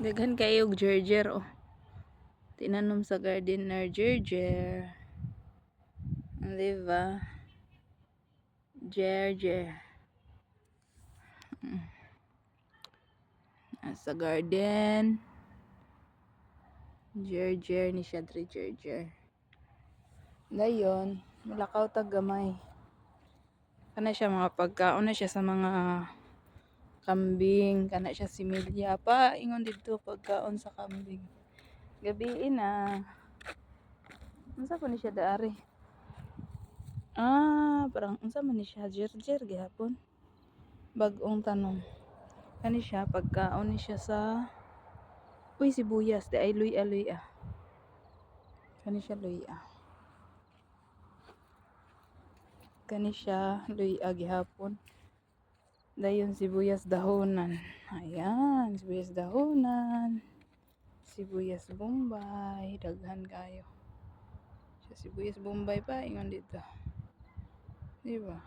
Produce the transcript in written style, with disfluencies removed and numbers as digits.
Daghan kayo og gerger oh. Tinanom sa gardener gerger. Diba? Gerger. Sa garden. Gerger ni siya dre gerger. Dayon, mulakaw tag gamay. Kana siya mga pagkaon na siya sa mga kambing, kana siya similya pa ingon dito pagkaon sa kambing. Gabi na. Unsa pa ni siya daari? Parang unsa man ni siya gerger gihapon. Bag-ong tanom. Kani siya pagkaon ni siya sa sibuyas di ay luya. Kani siya luya. Kani siya luya gihapon. Dayon sibuyas dahonan. Ayan, sibuyas dahonan. Sibuyas bombay, daghan kayo. Sibuyas bombay pa ingon dito. Di ba?